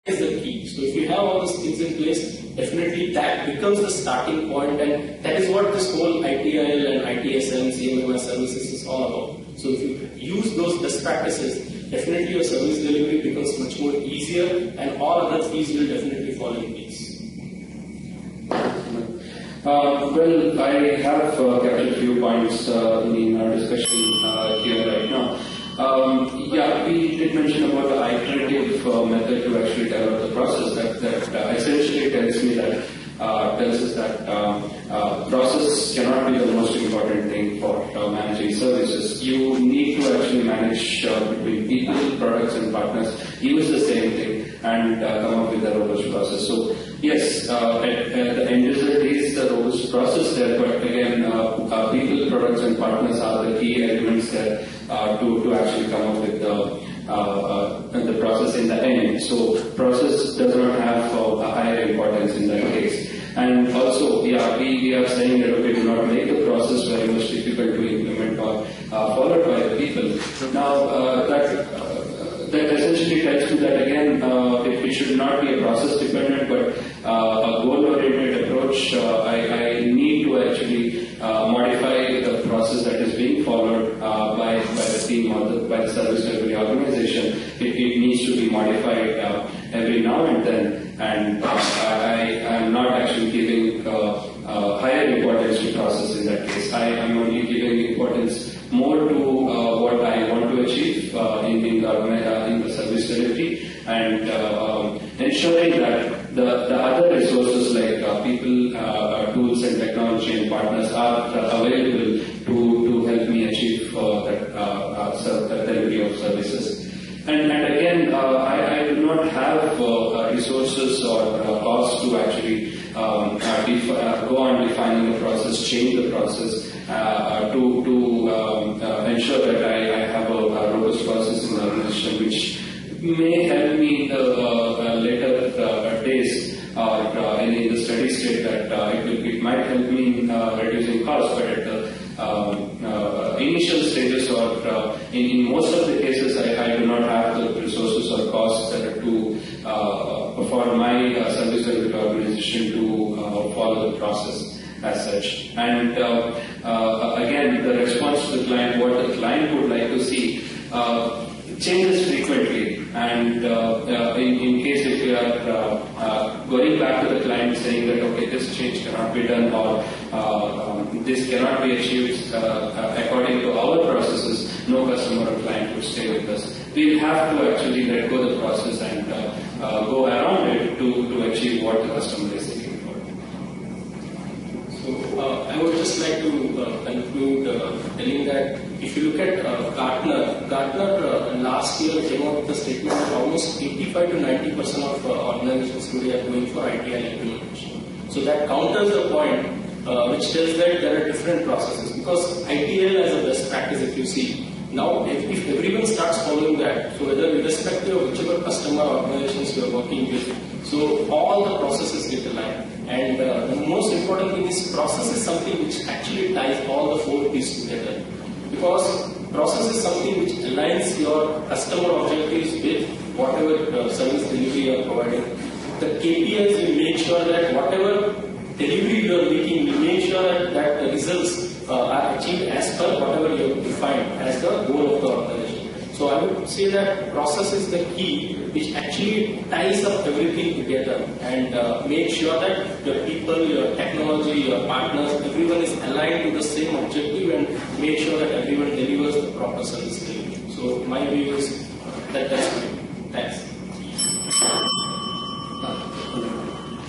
is the key. So if you have all these things in place, definitely that becomes the starting point, and that is what this whole ITIL and ITSM, CMMS services is all about. So if you use those best practices, definitely your service delivery becomes much more easier, and all other things will definitely fall in place. Well, I have kept a few points in our discussion here right now. Yeah, we did mention about the iterative method to actually develop the process. That essentially tells me that tells us that process cannot be the most important thing for managing services. You need to actually manage between people, products, and partners. Use the same thing and come up with a robust process. So yes, the end result is the robust process there, but again, people, products, and partners are the key elements there to actually come up with the process in the end. So process does not have a higher importance in that case. And also, yeah, we are saying that we do not make the process very much difficult to implement or followed by the people. Now, that essentially tells me that again, it should not be a process dependent, but a goal-oriented approach. I need to actually modify the process that is being followed by the team or by the service delivery organization. It needs to be modified every now and then, and I am not actually giving higher importance to process in that case. I am only giving importance more to what I want to achieve in the service delivery, and ensuring that the other resources like people, tools and technology and partners are available to help me achieve that delivery of services. And again, I do not have resources or costs to actually go on defining the process, change the process, to ensure that I have a robust process in the organization, which may help me in the later days or in the steady state that it might help me in reducing costs, but at the initial stages or in most of the cases I do not have the resources or costs that are to for my service delivery organization to follow the process as such. And again, the response to the client, what the client would like to see, changes frequently. And in case if we are going back to the client saying that okay, this change cannot be done or this cannot be achieved according to our processes, no customer or client would stay with us. We have to actually let go the process and go around it to achieve what the customer is looking for. So I would just like to conclude telling that if you look at Gartner last year came out with a statement that almost 85 to 90% of organizations today are going for ITIL implementation. So that counters the point which tells that there are different processes, because ITIL as a best practice, if you see, now if everyone starts following that, so whether irrespective of whichever customer organizations you are working with, so all the processes get aligned. And the most important thing is process is something which actually ties all the 4 P's together. Because process is something which aligns your customer objectives with whatever service delivery you are providing. The KPIs will make sure that whatever delivery you are making will make sure that the results are achieved as per whatever you have defined as the goal of the organization. So I would say that process is the key which actually ties up everything together and make sure that your people, your technology, your partners, everyone is aligned to the same objective and make sure that everyone delivers the proper service delivery. So my view is that's it. Thanks.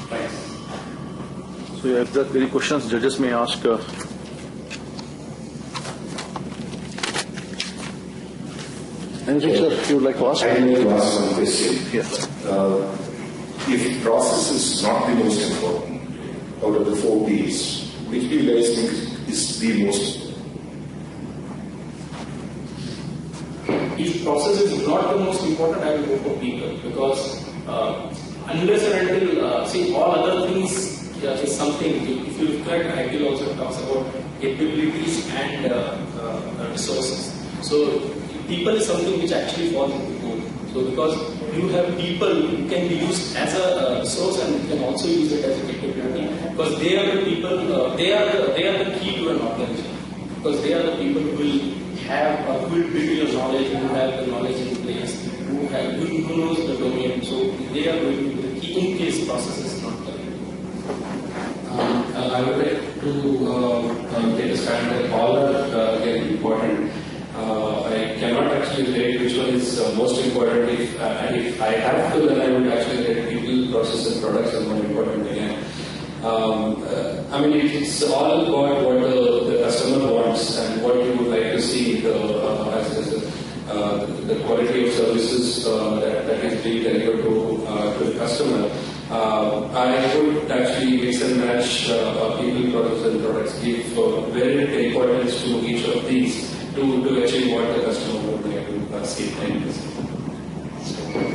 Thanks. So if there are any questions, judges may ask. Anything, sir, you would like to ask? I would like to ask one question. Yes. If process is not the most important out of the 4 P's, which do you guys think is the most? If process is not the most important, I will go for people, because unless and until see all other things is something. If you look at ITIL also talks about capabilities and resources. So people is something which actually falls into both. So because you have people who can be used as a resource and you can also use it as a capability, because they are the people, they are the key to an organization, because they are the people who will have, who will build your knowledge, who have the knowledge in place, who knows the domain. So they are going to be the key in case process is not there. I would like to take a stand that all are again important. I cannot actually rate which one is most important. And if I have to, then I would actually rate people, process, and products are more important again. I mean, it's all about what the customer wants and what you would like to see the quality of services that is being delivered to the customer. I would actually mix and match people, process, and products, give very little importance to each of these to achieve what the customer would like to see.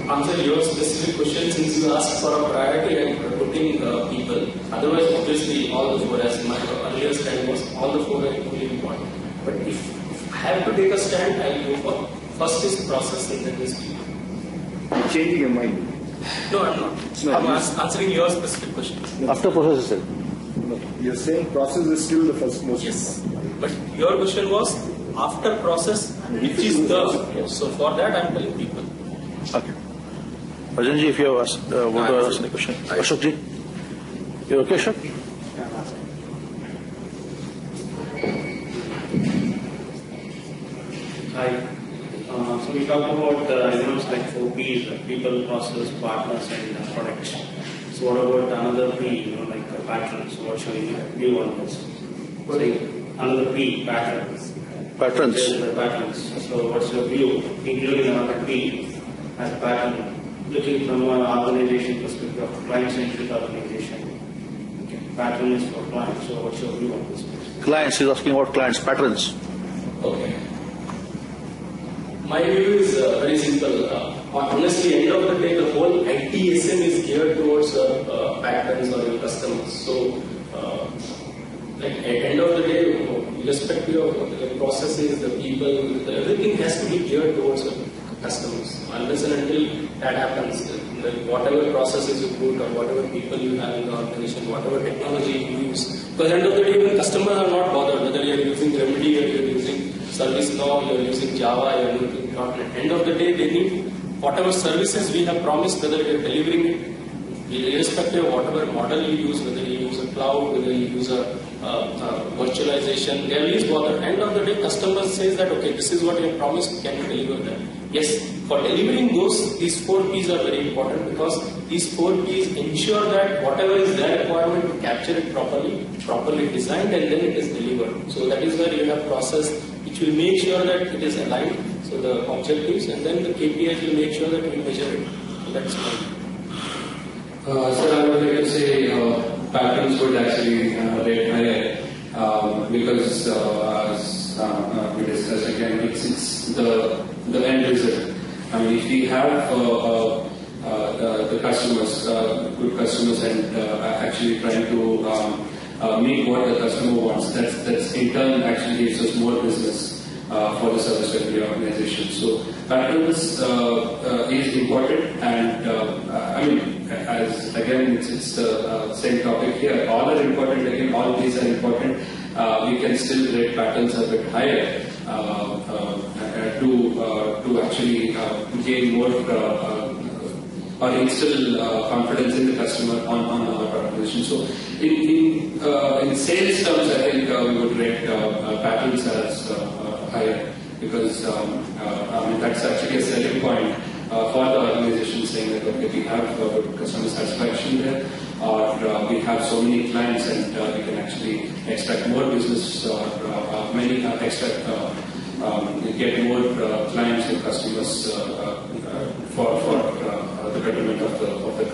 Answer your specific question, since you asked for a priority and putting people. Otherwise, obviously, all the four, as my earlier stand was, all the four are equally important. But if I have to take a stand, I'll go for first is process and then is people. Changing your mind. No, I'm not. No, I'm answering your specific question. After process itself. No, you're saying process is still the first most Yes. important. But your question was after process, which is the. So for that, I'm telling people. Okay. Rajan ji, if you have want to ask any question. Ashok ji, you okay, Ashok? Hi. So we talked about elements like 4 P's, like people, process, partners, and products. So what about another P, like pattern? So what's your view on this? Another P, patterns. Patterns. Patterns. So what's your view, including another P as a pattern, looking from an organization perspective, client-centric organization? Okay. Pattern is for clients. So what's your view on this? Clients, he's asking about clients, patterns. Okay. My view is very simple. Honestly, end of the day, the whole ITSM is geared towards patterns or your customers. So, like at end of the day, irrespective of the processes, the people, everything has to be geared towards the customers. Unless and until that happens, whatever processes you put or whatever people you have in the organization, whatever technology you use, because end of the day, even customers are not bothered whether you are using Remedy or you are using ServiceNow, you are using Java, you are using .NET. End of the day, they need whatever services we have promised, whether we are delivering it, irrespective of whatever model you use, whether you use a cloud, whether you use a virtualization, they are least bothered. End of the day, customer says that, okay, this is what you have promised, can you deliver that? Yes, for delivering those, these 4 P's are very important, because these 4 P's ensure that whatever is their requirement to capture it properly designed, and then it is delivered. So that is where you have process which will make sure that it is aligned, so the objectives, and then the KPIs will make sure that we measure it. So that's my view. Sir, I would like to say patterns would actually rate higher because as we discussed again, it's the end result. I mean, if we have the customers, good customers, and actually trying to meet what the customer wants, that's in turn actually gives us more business for the service delivery organization. So patterns is important, and I mean, as again, it's the same topic here. All are important. Again, all these are important. We can still rate patterns a bit higher to actually gain more or instill confidence in the customer on our organization. So in sales terms, I think we would rate patterns as higher, because I mean, that's actually a selling point for the organization, saying that, okay, we have good customer satisfaction there, or we have so many clients and we can actually expect more business, or get more clients and customers for the betterment of the